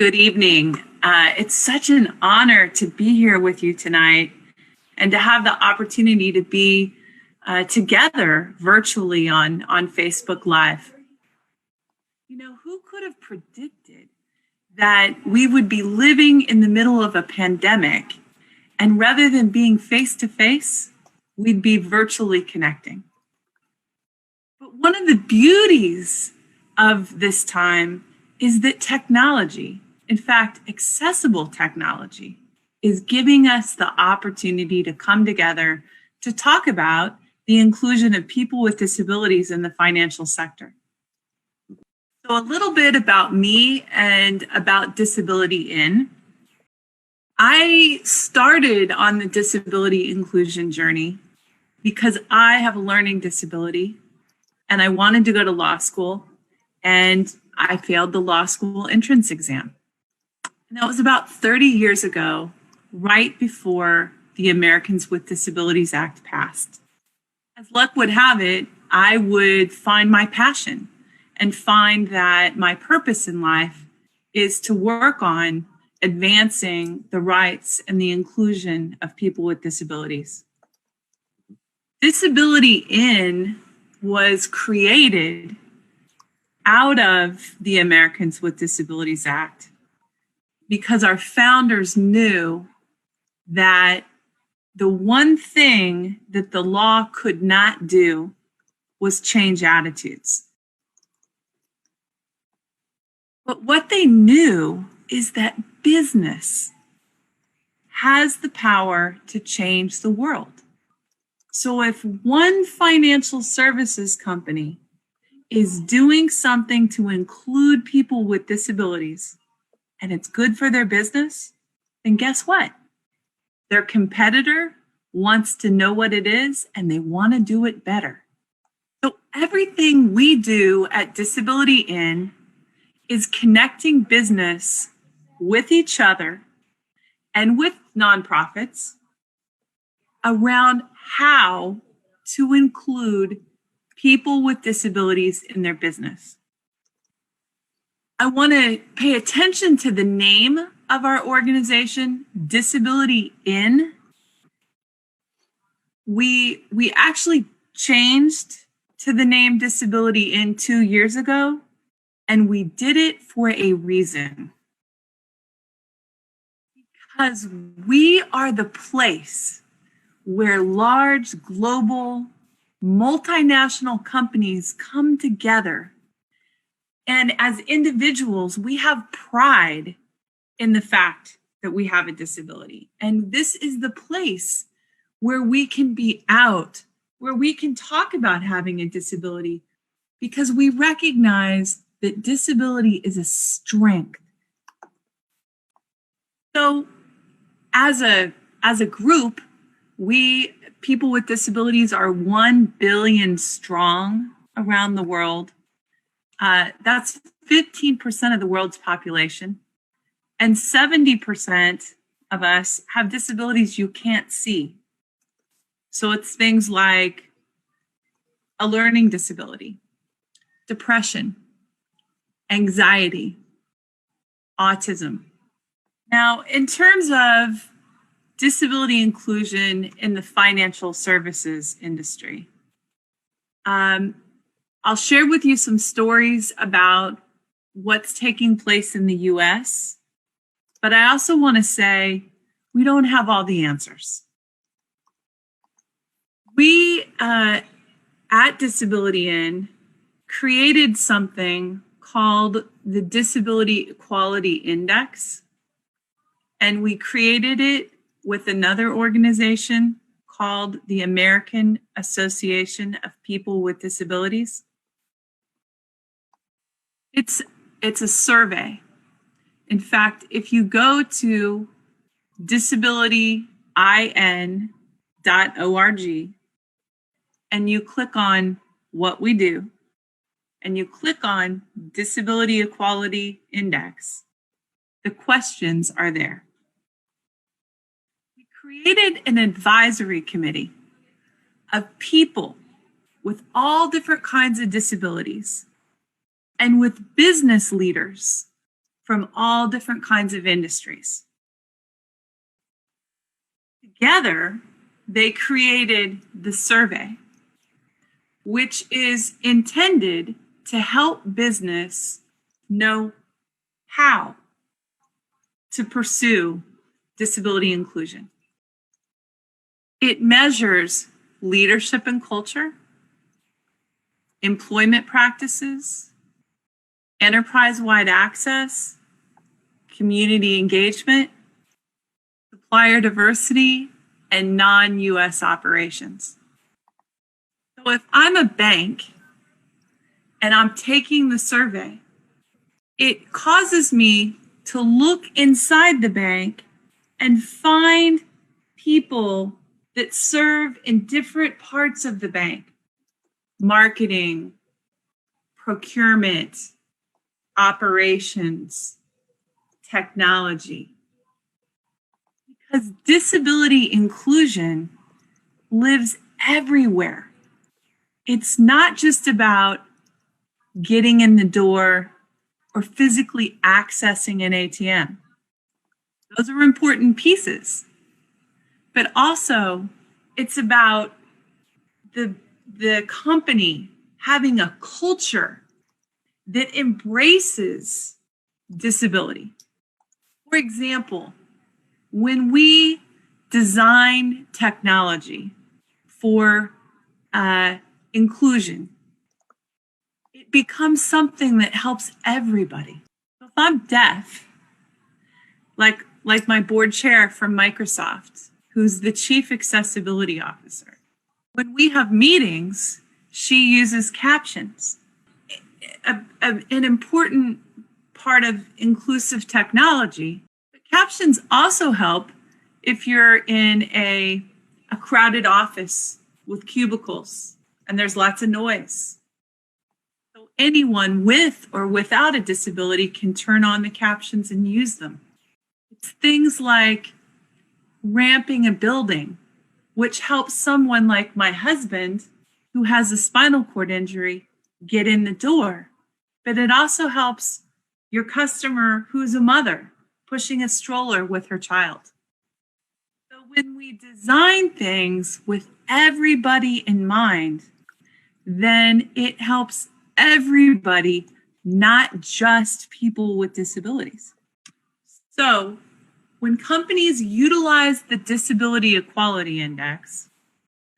Good evening. It's such an honor to be here with you tonight and to have the opportunity to be together virtually on Facebook Live. You know, who could have predicted that we would be living in the middle of a pandemic and rather than being face-to-face, we'd be virtually connecting. But one of the beauties of this time is that technology, in fact, accessible technology, is giving us the opportunity to come together to talk about the inclusion of people with disabilities in the financial sector. So a little bit about me and about Disability In. I started on the disability inclusion journey because I have a learning disability and I wanted to go to law school, and I failed the law school entrance exam. And that was about 30 years ago, right before the Americans with Disabilities Act passed. As luck would have it, I would find my passion and find that my purpose in life is to work on advancing the rights and the inclusion of people with disabilities. Disability In was created out of the Americans with Disabilities Act because our founders knew that the one thing that the law could not do was change attitudes. But what they knew is that business has the power to change the world. So if one financial services company is doing something to include people with disabilities and it's good for their business, then guess what? Their competitor wants to know what it is and they want to do it better. So everything we do at Disability In is connecting business with each other and with nonprofits around how to include people with disabilities in their business. I want to pay attention to the name of our organization, Disability In. We actually changed to the name Disability In 2 years ago, and we did it for a reason. Because we are the place where large global multinational companies come together. And as individuals, we have pride in the fact that we have a disability. And this is the place where we can be out, where we can talk about having a disability, because we recognize that disability is a strength. So as a group, people with disabilities are 1 billion strong around the world. That's 15% of the world's population. And 70% of us have disabilities you can't see. So it's things like a learning disability, depression, anxiety, autism. Now, in terms of disability inclusion in the financial services industry, I'll share with you some stories about what's taking place in the US, but I also want to say we don't have all the answers. We at Disability In created something called the Disability Equality Index, and we created it with another organization called the American Association of People with Disabilities. It's a survey. In fact, if you go to disabilityin.org and you click on what we do, and you click on Disability Equality Index, the questions are there. We created an advisory committee of people with all different kinds of disabilities and with business leaders from all different kinds of industries. Together, they created the survey, which is intended to help business know how to pursue disability inclusion. It measures leadership and culture, employment practices, enterprise-wide access, community engagement, supplier diversity, and non-US operations. So if I'm a bank and I'm taking the survey, it causes me to look inside the bank and find people that serve in different parts of the bank: marketing, procurement, operations, technology. Because disability inclusion lives everywhere. It's not just about getting in the door or physically accessing an ATM. Those are important pieces. But also, it's about the company having a culture that embraces disability. For example, when we design technology for inclusion, it becomes something that helps everybody. If I'm deaf, like my board chair from Microsoft, who's the chief accessibility officer, when we have meetings, she uses captions. An important part of inclusive technology. But captions also help if you're in a crowded office with cubicles and there's lots of noise. So anyone with or without a disability can turn on the captions and use them. It's things like ramping a building, which helps someone like my husband, who has a spinal cord injury, get in the door. But it also helps your customer who's a mother pushing a stroller with her child. So when we design things with everybody in mind, then it helps everybody, not just people with disabilities. So when companies utilize the Disability Equality Index,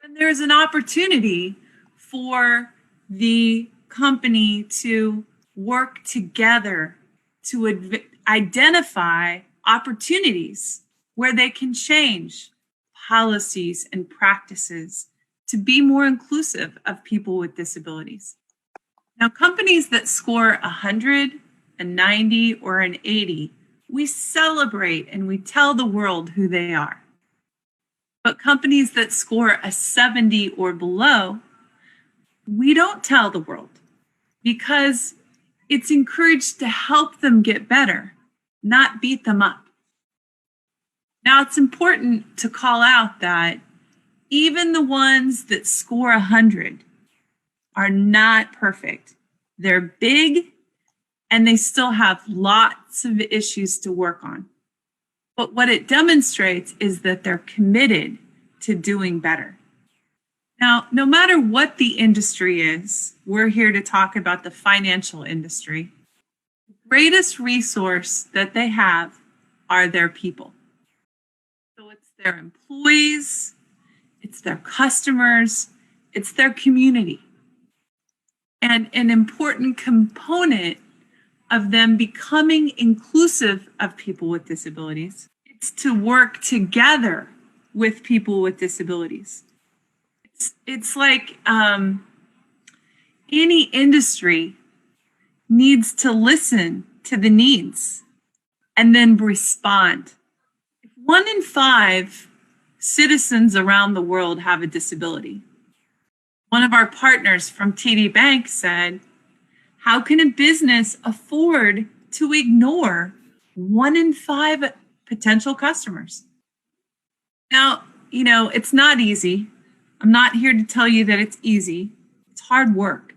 then there's an opportunity for the company to work together to identify opportunities where they can change policies and practices to be more inclusive of people with disabilities. Now, companies that score 100, a 90, or an 80, we celebrate and we tell the world who they are. But companies that score a 70 or below, we don't tell the world because it's encouraged to help them get better, not beat them up. Now, it's important to call out that even the ones that score 100 are not perfect. They're big and they still have lots of issues to work on. But what it demonstrates is that they're committed to doing better. Now, no matter what the industry is, we're here to talk about the financial industry. The greatest resource that they have are their people. So it's their employees, it's their customers, it's their community. And an important component of them becoming inclusive of people with disabilities, it's to work together with people with disabilities. It's like any industry needs to listen to the needs and then respond. If 1 in 5 citizens around the world have a disability, one of our partners from TD Bank said, how can a business afford to ignore 1 in 5 potential customers? Now, it's not easy. I'm not here to tell you that it's easy. It's hard work.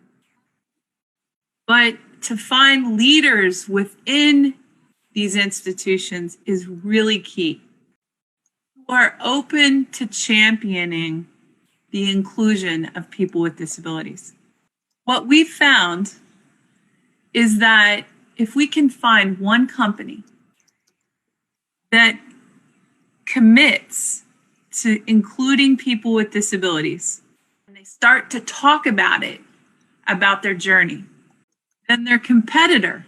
But to find leaders within these institutions is really key. Who are open to championing the inclusion of people with disabilities. What we've found is that if we can find one company that commits to including people with disabilities, and they start to talk about it, about their journey, then their competitor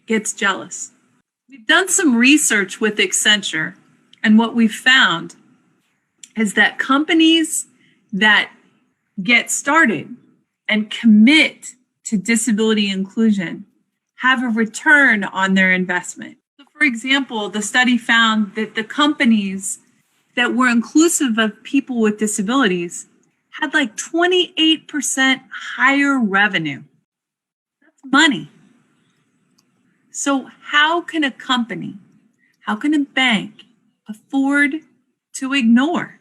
gets jealous. We've done some research with Accenture, and what we've found is that companies that get started and commit to disability inclusion have a return on their investment. So for example, the study found that the companies that were inclusive of people with disabilities had like 28% higher revenue. That's money. So how can a company, how can a bank afford to ignore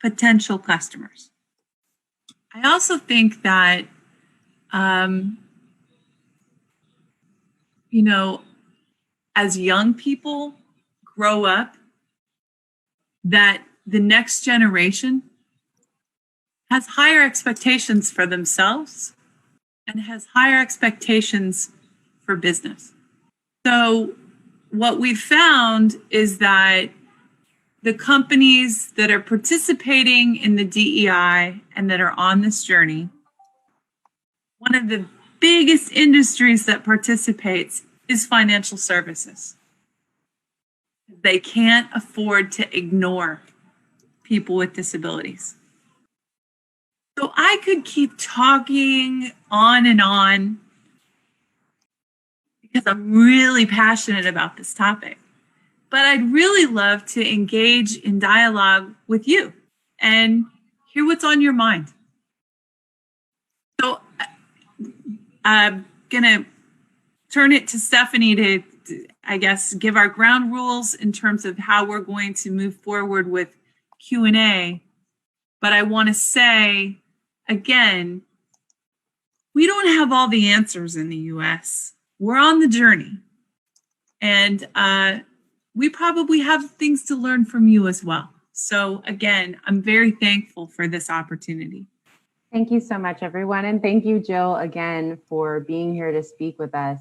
potential customers? I also think that, as young people grow up, that the next generation has higher expectations for themselves and has higher expectations for business. So what we've found is that the companies that are participating in the DEI and that are on this journey, one of the biggest industries that participates is financial services. They can't afford to ignore people with disabilities. So I could keep talking on and on because I'm really passionate about this topic. But I'd really love to engage in dialogue with you and hear what's on your mind. So I'm going to turn it to Stephanie to, I guess, give our ground rules in terms of how we're going to move forward with Q&A. But I want to say, again, we don't have all the answers in the US. We're on the journey. And we probably have things to learn from you as well. So again, I'm very thankful for this opportunity. Thank you so much, everyone. And thank you, Dжилл, again, for being here to speak with us.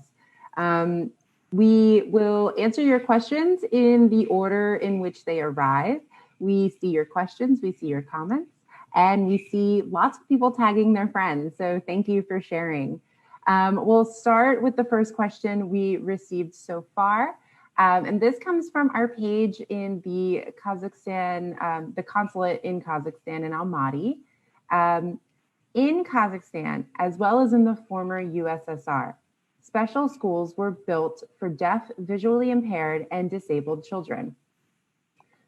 We will answer your questions in the order in which they arrive. We see your questions, we see your comments, and we see lots of people tagging their friends. So thank you for sharing. We'll start with the first question we received so far. And this comes from our page in the Kazakhstan, the consulate in Kazakhstan in Almaty. In Kazakhstan, as well as in the former USSR, special schools were built for deaf, visually impaired, and disabled children.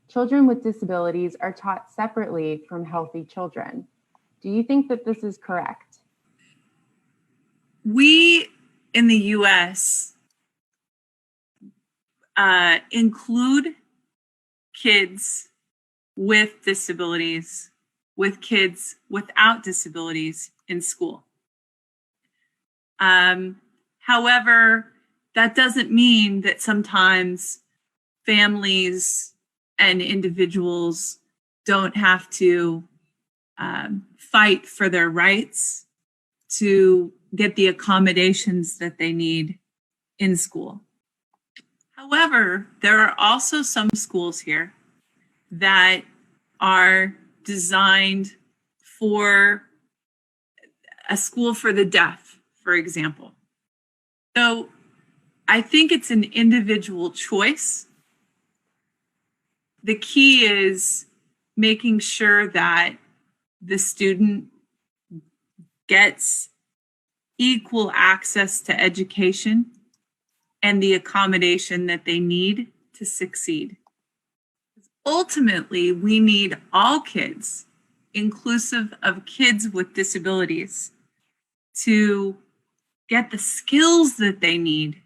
Children with disabilities are taught separately from healthy children. Do you think that this is correct? We in the US include kids with disabilities with kids without disabilities in school. However, that doesn't mean that sometimes families and individuals don't have to fight for their rights to get the accommodations that they need in school. However, there are also some schools here that are designed for a school for the deaf, for example. So I think it's an individual choice. The key is making sure that the student gets equal access to education and the accommodation that they need to succeed. Ultimately, we need all kids, inclusive of kids with disabilities, to get the skills that they need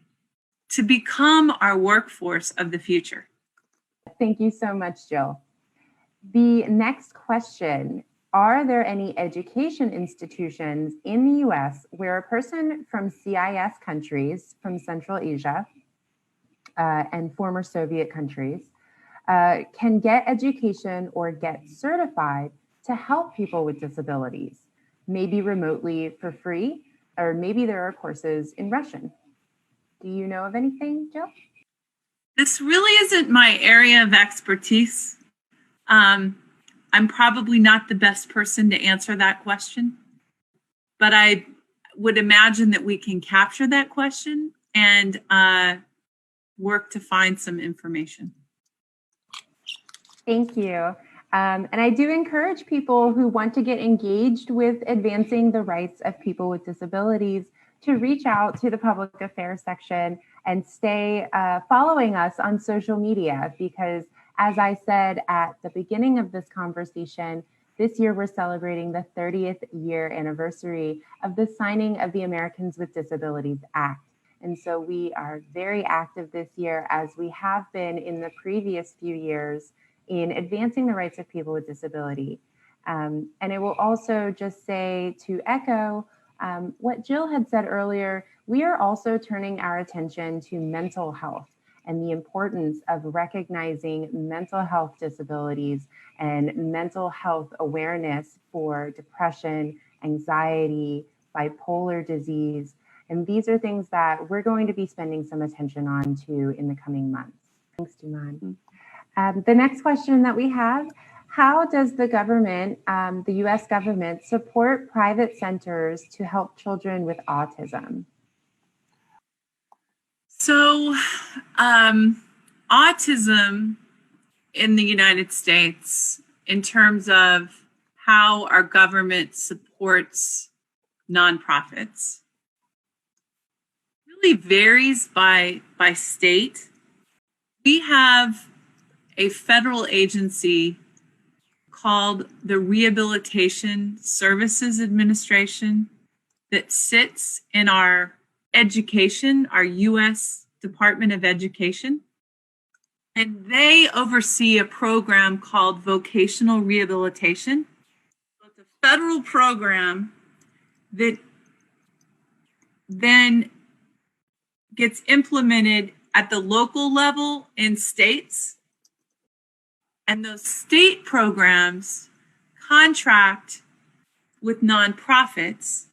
to become our workforce of the future. Thank you so much, Dжилл. The next question, are there any education institutions in the US where a person from CIS countries, from Central Asia, and former Soviet countries can get education or get certified to help people with disabilities, maybe remotely for free, or maybe there are courses in Russian. Do you know of anything, Jill? This really isn't my area of expertise. I'm probably not the best person to answer that question, but I would imagine that we can capture that question and work to find some information. Thank you. And I do encourage people who want to get engaged with advancing the rights of people with disabilities to reach out to the public affairs section and stay following us on social media, because as I said at the beginning of this conversation, this year we're celebrating the 30th year anniversary of the signing of the Americans with Disabilities Act. And so we are very active this year, as we have been in the previous few years, in advancing the rights of people with disability. And I will also just say, to echo what Jill had said earlier, we are also turning our attention to mental health and the importance of recognizing mental health disabilities and mental health awareness for depression, anxiety, bipolar disease. And these are things that we're going to be spending some attention on too in the coming months. Thanks, Duman. The next question that we have: how does the government, the US government, support private centers to help children with autism? So, autism in the United States, in terms of how our government supports nonprofits, really varies by state. We have a federal agency called the Rehabilitation Services Administration that sits in our education, our U.S. Department of Education. And they oversee a program called vocational rehabilitation. So it's a federal program that then gets implemented at the local level in states. And those state programs contract with nonprofits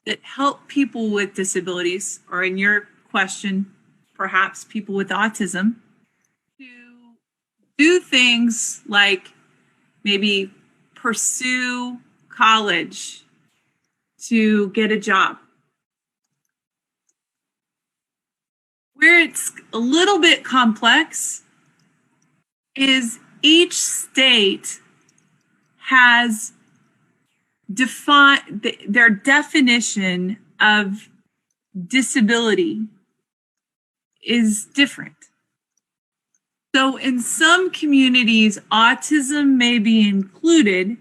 that help people with disabilities, or in your question, perhaps people with autism, to do things like maybe pursue college, to get a job. Where it's a little bit complex is each state has defined their definition of disability is different. So in some communities, autism may be included,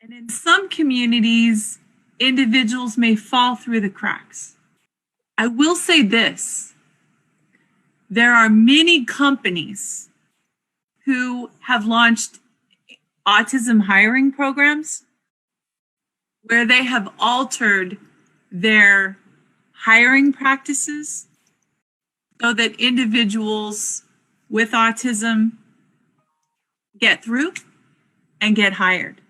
and in some communities, individuals may fall through the cracks. I will say this: there are many companies who have launched autism hiring programs where they have altered their hiring practices so that individuals with autism get through and get hired.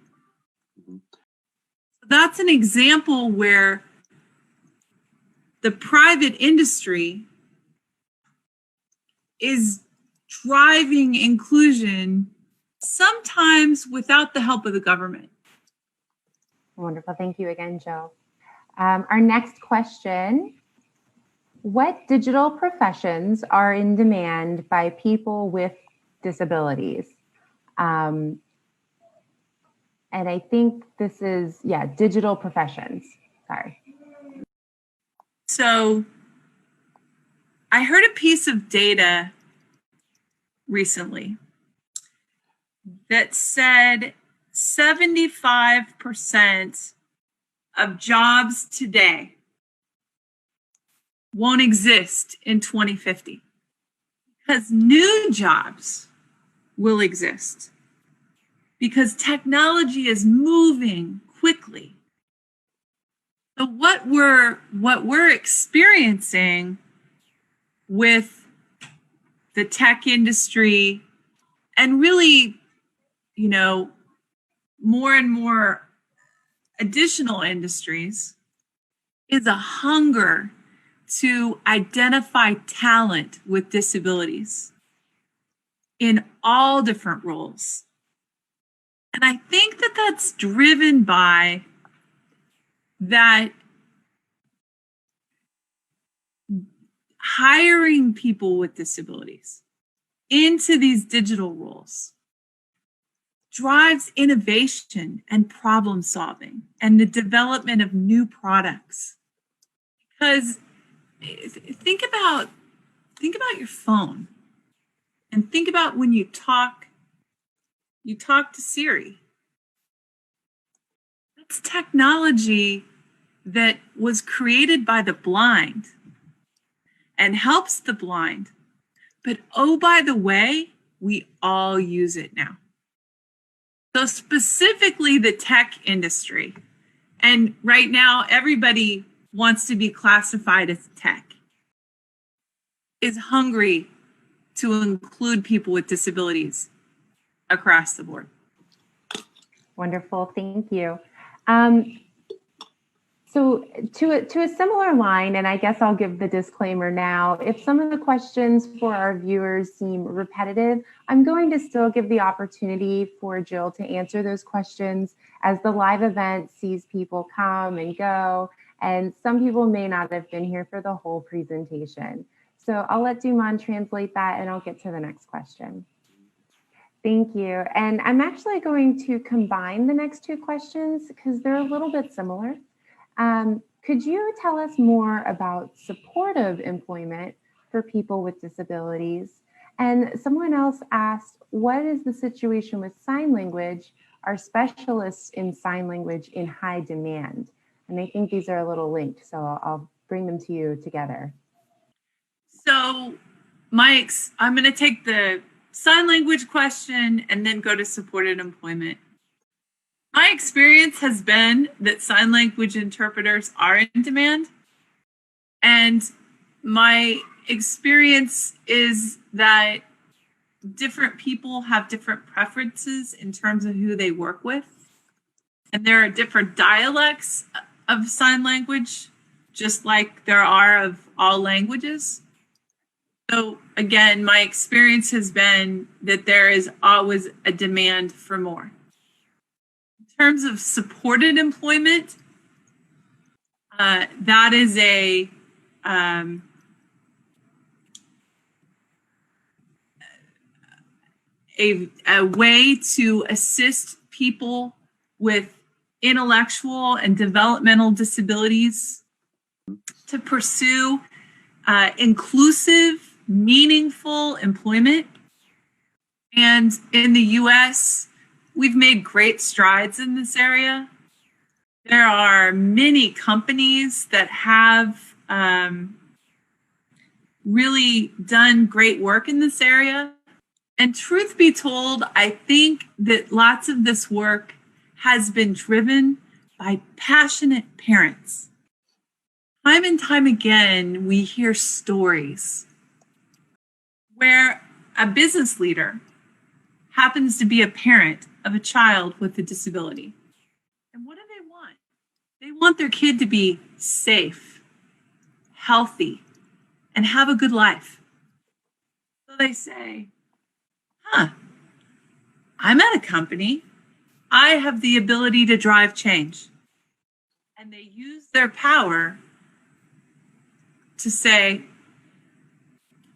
That's an example where the private industry is driving inclusion, sometimes without the help of the government. Wonderful. Thank you again, Jill. Our next question: what digital professions are in demand by people with disabilities? And I think this is, digital professions. Sorry. So I heard a piece of data recently that said 75% of jobs today won't exist in 2050 because new jobs will exist because technology is moving quickly. So what we're experiencing with the tech industry and really, you know, more and more additional industries is a hunger to identify talent with disabilities in all different roles. And I think that that's driven by that hiring people with disabilities into these digital roles drives innovation and problem solving and the development of new products. Because think about your phone and think about when you talk to Siri. That's technology that was created by the blind and helps the blind. But oh, by the way, we all use it now. So specifically the tech industry, and right now everybody wants to be classified as tech, is hungry to include people with disabilities across the board. Wonderful, thank you. So to a similar line, and I guess I'll give the disclaimer now, if some of the questions for our viewers seem repetitive, I'm going to still give the opportunity for Dжилл to answer those questions as the live event sees people come and go, and some people may not have been here for the whole presentation. So I'll let Duman translate that and I'll get to the next question. Thank you. And I'm actually going to combine the next two questions because they're a little bit similar. Could you tell us more about supportive employment for people with disabilities? And someone else asked, what is the situation with sign language? Are specialists in sign language in high demand? And I think these are a little linked, so I'll bring them to you together. So I'm going to take the sign language question and then go to supported employment. My experience has been that sign language interpreters are in demand. And my experience is that different people have different preferences in terms of who they work with. And there are different dialects of sign language, just like there are of all languages. So again, my experience has been that there is always a demand for more. In terms of supported employment, that is a way to assist people with intellectual and developmental disabilities to pursue inclusive, meaningful employment. And in the US, we've made great strides in this area. There are many companies that have really done great work in this area. And truth be told, I think that lots of this work has been driven by passionate parents. Time and time again, we hear stories where a business leader happens to be a parent of a child with a disability. And what do they want? They want their kid to be safe, healthy, and have a good life. So they say, I'm at a company. I have the ability to drive change. And they use their power to say,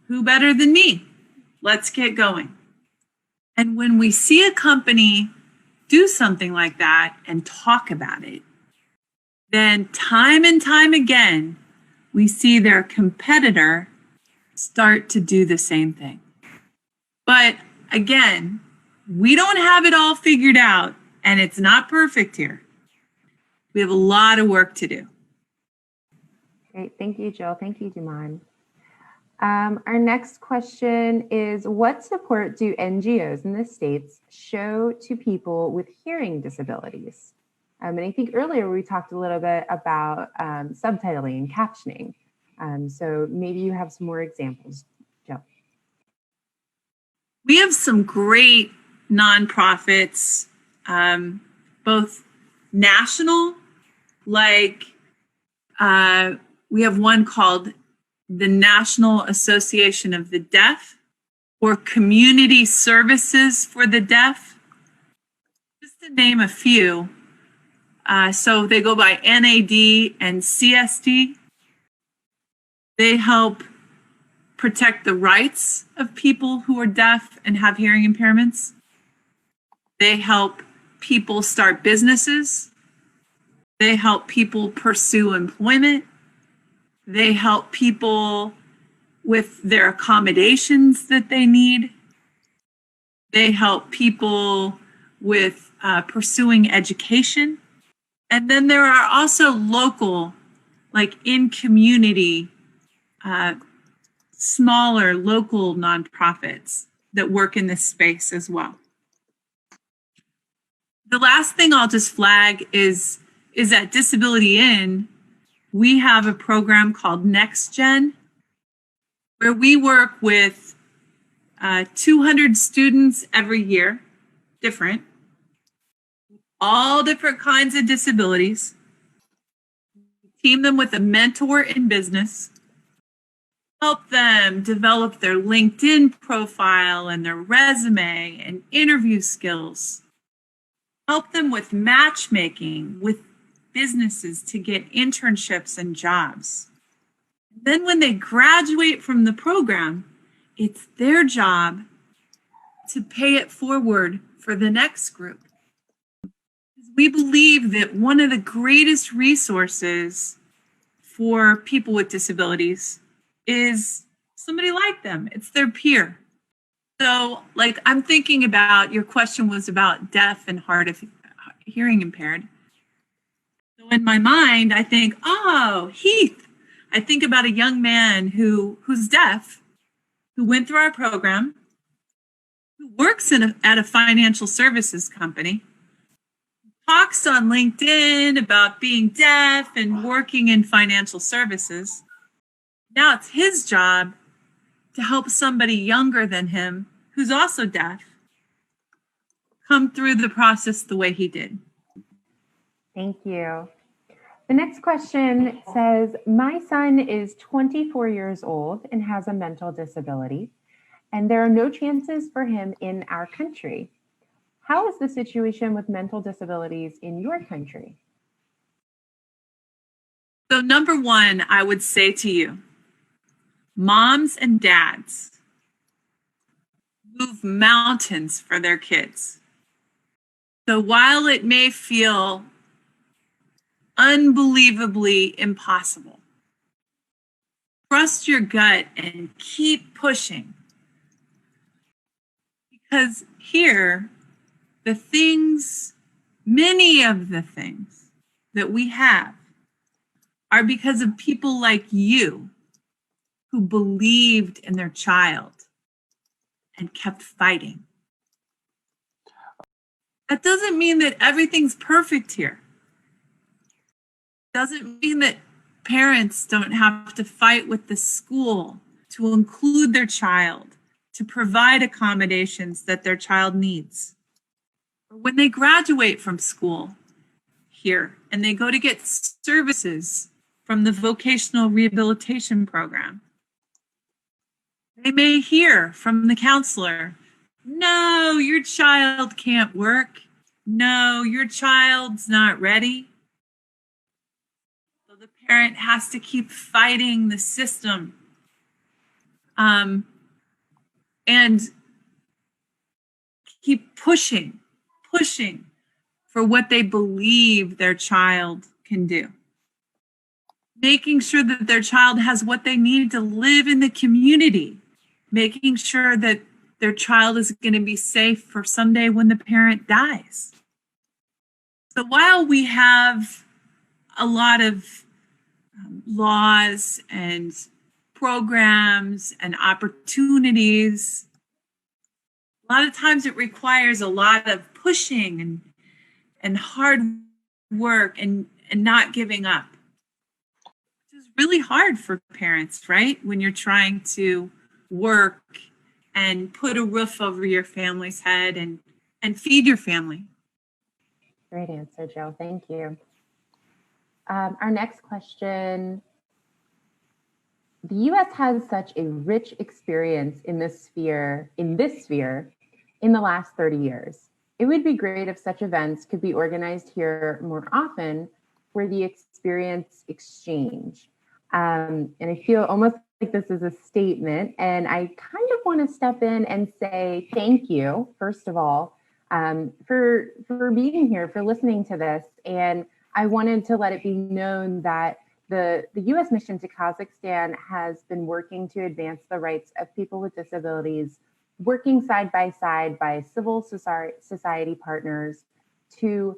who better than me? Let's get going. And when we see a company do something like that and talk about it, then time and time again, we see their competitor start to do the same thing. But again, we don't have it all figured out, and it's not perfect here. We have a lot of work to do. Great, thank you, Dжилл. Thank you, Duman. Our next question is, what support do NGOs in the States show to people with hearing disabilities? And I think earlier we talked a little bit about subtitling and captioning. So maybe you have some more examples, Jill. We have some great nonprofits, both national, like we have one called the National Association of the Deaf, or Community Services for the Deaf, just to name a few. So they go by NAD and CSD. They help protect the rights of people who are deaf and have hearing impairments. They help people start businesses. They help people pursue employment. They help people with their accommodations that they need. They help people with pursuing education. And then there are also local, like in community, smaller local nonprofits that work in this space as well. The last thing I'll just flag is at Disability Inn, we have a program called NextGen, where we work with 200 students every year, different, all different kinds of disabilities. Team them with a mentor in business, help them develop their LinkedIn profile and their resume and interview skills, help them with matchmaking with businesses to get internships and jobs. Then when they graduate from the program, it's their job to pay it forward for the next group. We believe that one of the greatest resources for people with disabilities is somebody like them. It's their peer. So, like, I'm thinking about, your question was about deaf and hard of hearing impaired. So in my mind, I think, oh, Heath. I think about a young man who's deaf, who went through our program, who works at a financial services company, talks on LinkedIn about being deaf and working in financial services. Now it's his job to help somebody younger than him, who's also deaf, come through the process the way he did. Thank you. The next question says, my son is 24 years old and has a mental disability, and there are no chances for him in our country. How is the situation with mental disabilities in your country? So number one, I would say to you, moms and dads move mountains for their kids. So while it may feel unbelievably impossible, trust your gut and keep pushing. Because here, many of the things that we have are because of people like you who believed in their child and kept fighting. That doesn't mean that everything's perfect here. Doesn't mean that parents don't have to fight with the school to include their child, to provide accommodations that their child needs. Or when they graduate from school here and they go to get services from the vocational rehabilitation program, they may hear from the counselor, no, your child can't work. No, your child's not ready. So the parent has to keep fighting the system and keep pushing for what they believe their child can do. Making sure that their child has what they need to live in the community. Making sure that their child is going to be safe for someday when the parent dies. So while we have a lot of laws and programs and opportunities, a lot of times it requires a lot of pushing and hard work and not giving up, which is really hard for parents, right? When you're trying to work and put a roof over your family's head and feed your family. Great answer, Jill. Thank you. Our next question. The US has such a rich experience in this sphere in the last 30 years. It would be great if such events could be organized here more often for the experience exchange. And I feel almost like this is a statement, and I kind of want to step in and say thank you, first of all, for being here, for listening to this. And I wanted to let it be known that the U.S. mission to Kazakhstan has been working to advance the rights of people with disabilities, working side by civil society partners to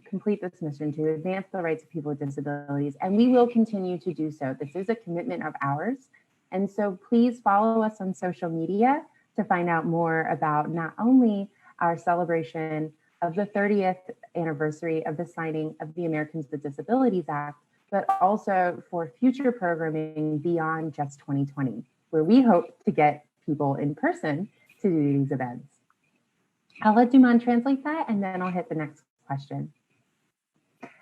complete this mission, to advance the rights of people with disabilities. And we will continue to do so. This is a commitment of ours. And so please follow us on social media to find out more about not only our celebration of the 30th anniversary of the signing of the Americans with Disabilities Act, but also for future programming beyond just 2020, where we hope to get people in person to do these events. I'll let Duman translate that, and then I'll hit the next question.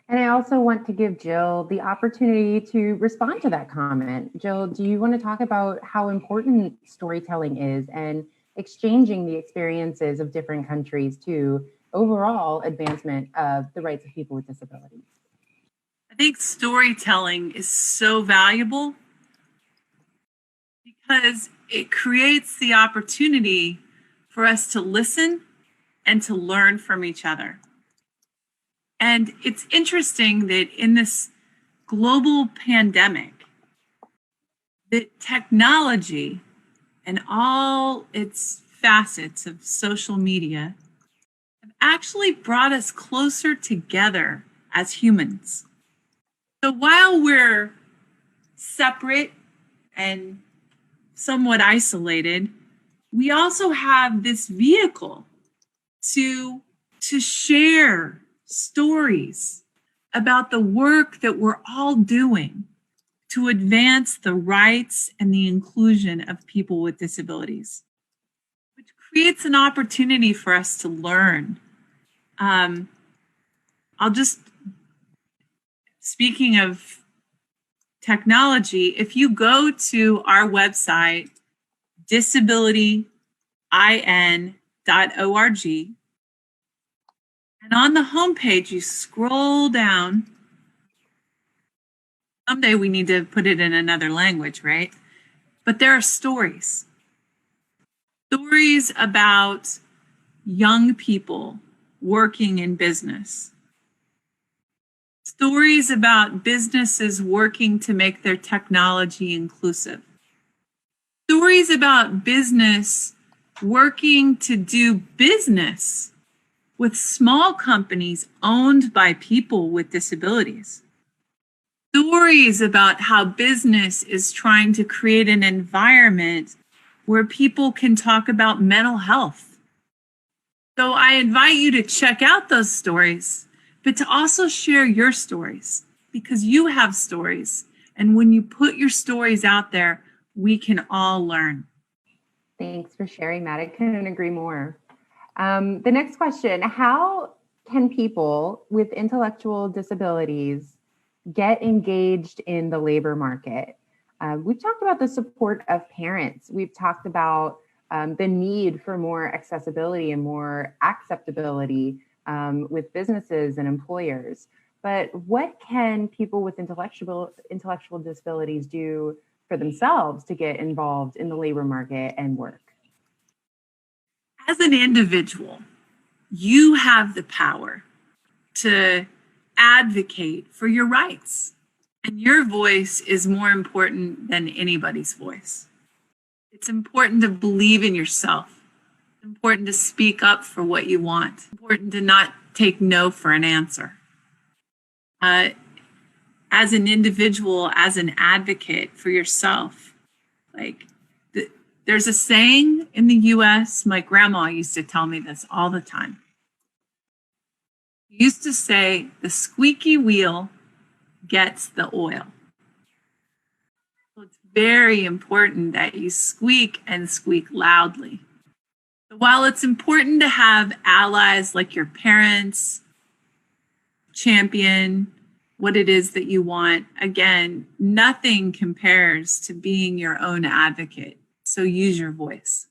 And I also want to give Jill the opportunity to respond to that comment. Jill, do you want to talk about how important storytelling is and exchanging the experiences of different countries to overall advancement of the rights of people with disabilities? I think storytelling is so valuable because it creates the opportunity for us to listen and to learn from each other. And it's interesting that in this global pandemic, that technology and all its facets of social media have actually brought us closer together as humans. So while we're separate and somewhat isolated, we also have this vehicle to share stories about the work that we're all doing to advance the rights and the inclusion of people with disabilities, which creates an opportunity for us to learn. Speaking of technology, if you go to our website, disabilityin.org, and on the homepage, you scroll down. Someday we need to put it in another language, right? But there are stories. Stories about young people working in business. Stories about businesses working to make their technology inclusive. Stories about business working to do business with small companies owned by people with disabilities. Stories about how business is trying to create an environment where people can talk about mental health. So I invite you to check out those stories, but to also share your stories, because you have stories. And when you put your stories out there, we can all learn. Thanks for sharing that. I couldn't agree more. The next question, how can people with intellectual disabilities get engaged in the labor market? We've talked about the support of parents. We've talked about the need for more accessibility and more acceptability with businesses and employers. But what can people with intellectual disabilities do for themselves to get involved in the labor market and work? As an individual, you have the power to advocate for your rights, and your voice is more important than anybody's voice. It's important to believe in yourself. It's important to speak up for what you want. It's important to not take no for an answer. As an individual, as an advocate for yourself, there's a saying in the US, my grandma used to tell me this all the time. She used to say, the squeaky wheel gets the oil. very important that you squeak and squeak loudly. While it's important to have allies like your parents champion what it is that you want, again, nothing compares to being your own advocate. So use your voice.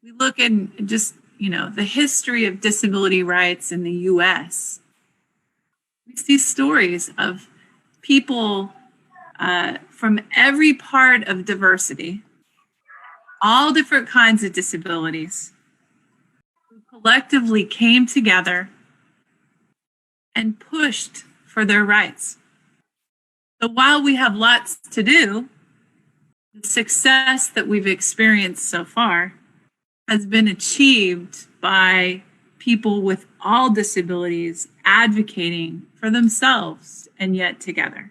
We look at just, the history of disability rights in the US. We see stories of people from every part of diversity, all different kinds of disabilities, who collectively came together and pushed for their rights. So while we have lots to do, the success that we've experienced so far has been achieved by people with all disabilities advocating for themselves and yet together.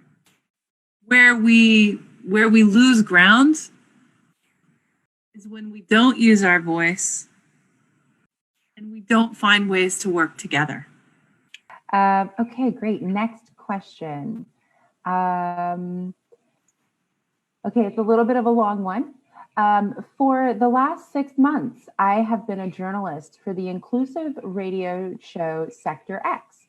Where we lose ground is when we don't use our voice and we don't find ways to work together. Okay, great. Next question. Okay, it's a little bit of a long one. For the last 6 months, I have been a journalist for the inclusive radio show Sector X,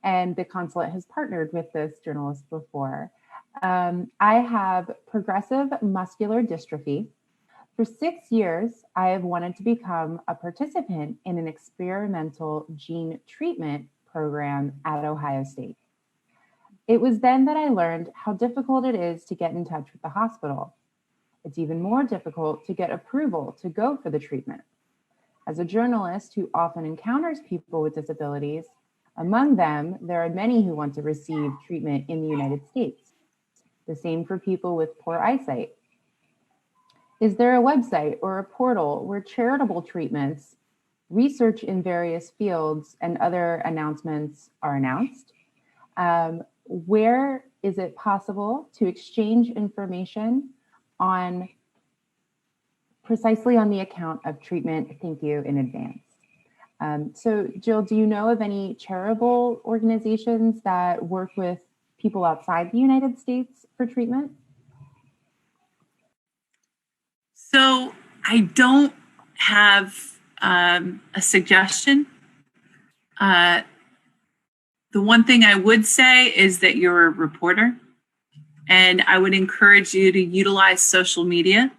and the consulate has partnered with this journalist before. I have progressive muscular dystrophy. For 6 years, I have wanted to become a participant in an experimental gene treatment program at Ohio State. It was then that I learned how difficult it is to get in touch with the hospital. It's even more difficult to get approval to go for the treatment. As a journalist who often encounters people with disabilities, among them, there are many who want to receive treatment in the United States. The same for people with poor eyesight. Is there a website or a portal where charitable treatments, research in various fields, and other announcements are announced? Where is it possible to exchange information on precisely on the account of treatment? Thank you in advance. So Dжилл, do you know of any charitable organizations that work with people outside the United States for treatment? So I don't have a suggestion. The one thing I would say is that you're a reporter, and I would encourage you to utilize social media.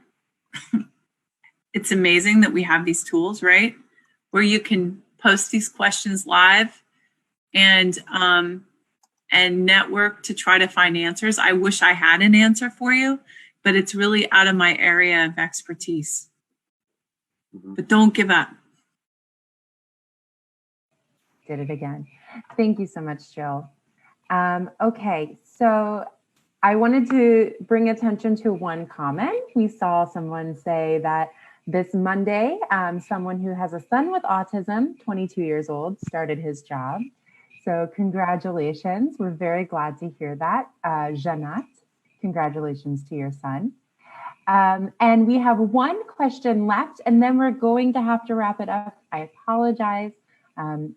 It's amazing that we have these tools, right? Where you can post these questions live and network to try to find answers. I wish I had an answer for you, but it's really out of my area of expertise. But don't give up. Did it again. Thank you so much, Dжилл. Okay, so I wanted to bring attention to one comment. We saw someone say that this Monday, someone who has a son with autism, 22 years old, started his job. So congratulations. We're very glad to hear that. Janat, congratulations to your son. And we have one question left, and then we're going to have to wrap it up. I apologize.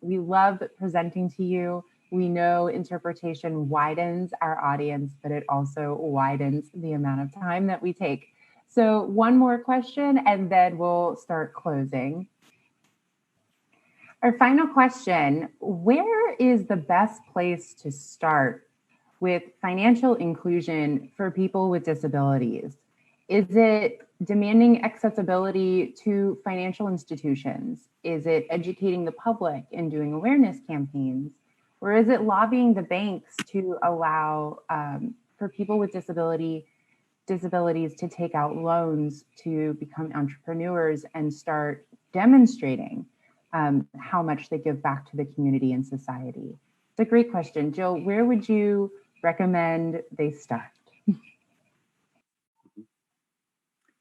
We love presenting to you. We know interpretation widens our audience, but it also widens the amount of time that we take. So one more question, and then we'll start closing. Our final question: where is the best place to start with financial inclusion for people with disabilities? Is it demanding accessibility to financial institutions? Is it educating the public and doing awareness campaigns? Or is it lobbying the banks to allow for people with disabilities to take out loans to become entrepreneurs and start demonstrating how much they give back to the community and society? It's a great question. Dжилл, where would you recommend they start?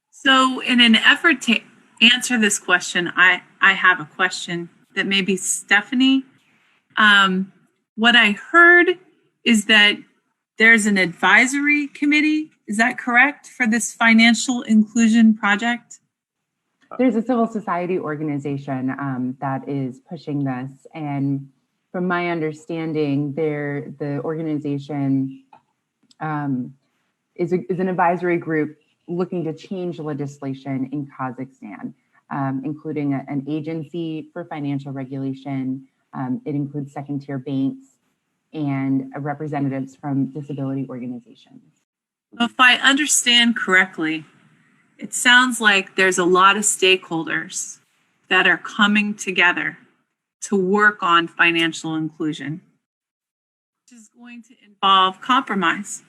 So in an effort to answer this question, I have a question that maybe Stephanie, what I heard is that there's an advisory committee, is that correct, for this financial inclusion project? There's a civil society organization that is pushing this. And from my understanding, the organization is an advisory group looking to change legislation in Kazakhstan, including an agency for financial regulation. It includes second-tier banks and representatives from disability organizations. If I understand correctly, it sounds like there's a lot of stakeholders that are coming together to work on financial inclusion, which is going to involve compromise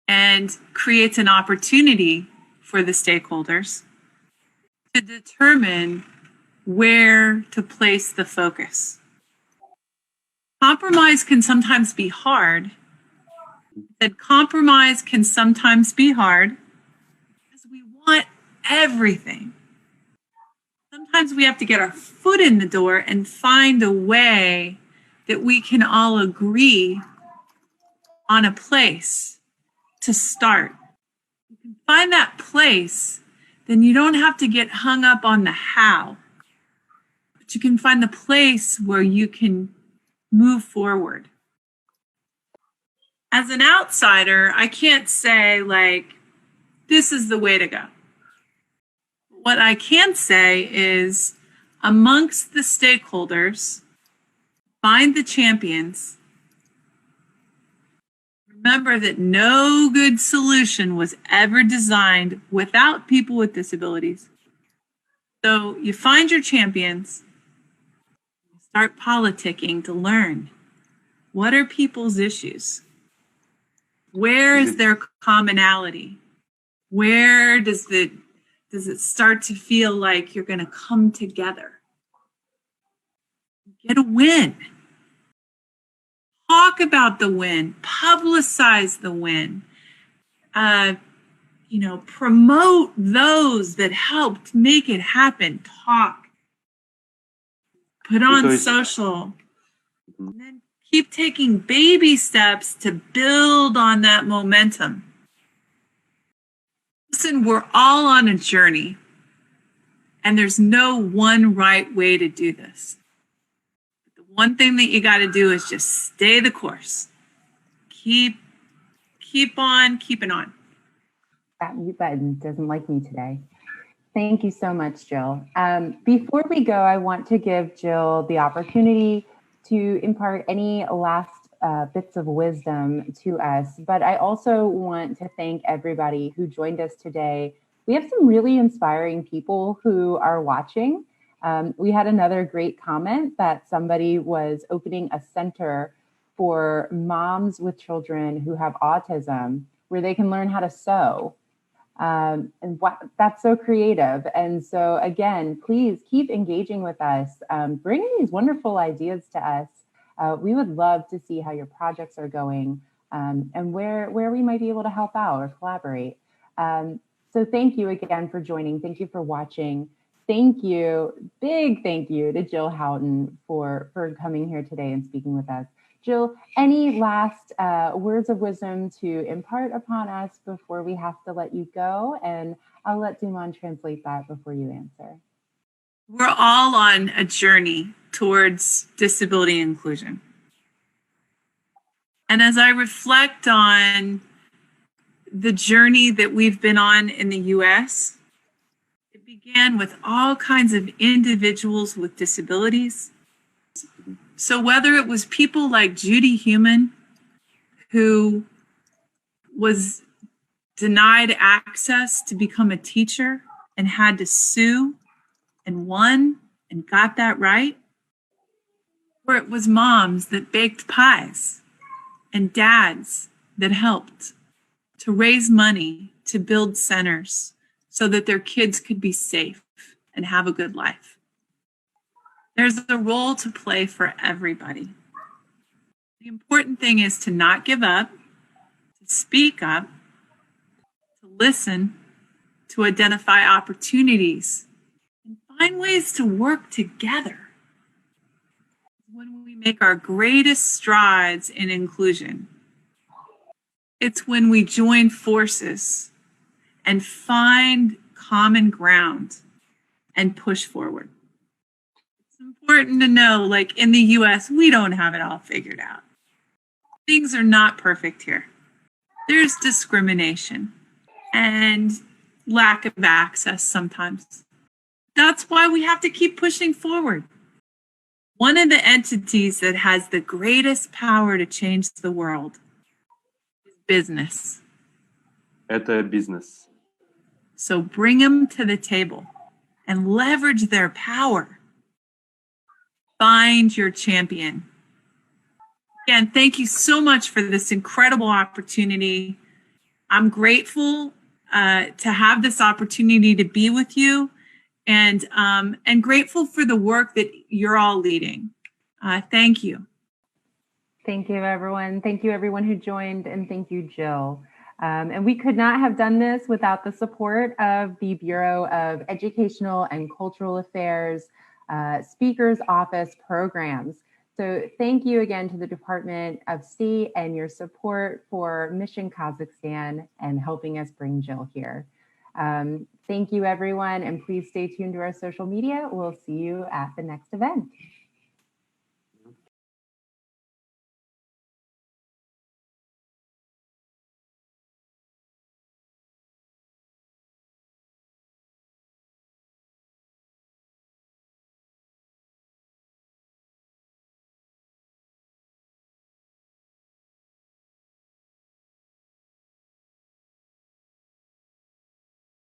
and creates an opportunity for the stakeholders to determine where to place the focus. Compromise can sometimes be hard. That compromise can sometimes be hard because we want everything. Sometimes we have to get our foot in the door and find a way that we can all agree on a place to start. You can find that place, then you don't have to get hung up on the how, but you can find the place where you can move forward. As an outsider, I can't say, like, this is the way to go. What I can say is, amongst the stakeholders, find the champions. Remember that no good solution was ever designed without people with disabilities. So you find your champions, start politicking to learn, what are people's issues? Where is their commonality? Where does it start to feel like you're going to come together? Get a win. Talk about the win. Publicize the win. Promote those that helped make it happen. Talk. Put on social. And then keep taking baby steps to build on that momentum. Listen, we're all on a journey, and there's no one right way to do this. The one thing that you got to do is just stay the course. Keep on keeping on. That mute button doesn't like me today. Thank you so much, Jill. Before we go, I want to give Jill the opportunity to impart any last bits of wisdom to us. But I also want to thank everybody who joined us today. We have some really inspiring people who are watching. We had another great comment that somebody was opening a center for moms with children who have autism where they can learn how to sew. That's so creative. And so again, please keep engaging with us. Bring these wonderful ideas to us. We would love to see how your projects are going and where we might be able to help out or collaborate. So thank you again for joining. Thank you for watching. Thank you, big thank you to Dжилл Хоутон for coming here today and speaking with us. Jill, any last words of wisdom to impart upon us before we have to let you go? And I'll let Duman translate that before you answer. We're all on a journey towards disability inclusion. And as I reflect on the journey that we've been on in the US, it began with all kinds of individuals with disabilities. So whether it was people like Judy Heumann, who was denied access to become a teacher and had to sue and won and got that right, or it was moms that baked pies and dads that helped to raise money to build centers so that their kids could be safe and have a good life. There's a role to play for everybody. The important thing is to not give up, to speak up, to listen, to identify opportunities, and find ways to work together. When we make our greatest strides in inclusion, it's when we join forces and find common ground and push forward. It's important to know, like in the US, we don't have it all figured out. Things are not perfect here. There's discrimination and lack of access sometimes. That's why we have to keep pushing forward. One of the entities that has the greatest power to change the world is business. Это бизнес. So bring them to the table and leverage their power. Find your champion. Again, thank you so much for this incredible opportunity. I'm grateful to have this opportunity to be with you, and grateful for the work that you're all leading. Thank you. Thank you, everyone. Thank you, everyone who joined, and thank you, Jill. And we could not have done this without the support of the Bureau of Educational and Cultural Affairs Speaker's Office programs. So thank you again to the Department of State and your support for Mission Kazakhstan and helping us bring Jill here. Thank you, everyone, and please stay tuned to our social media. We'll see you at the next event.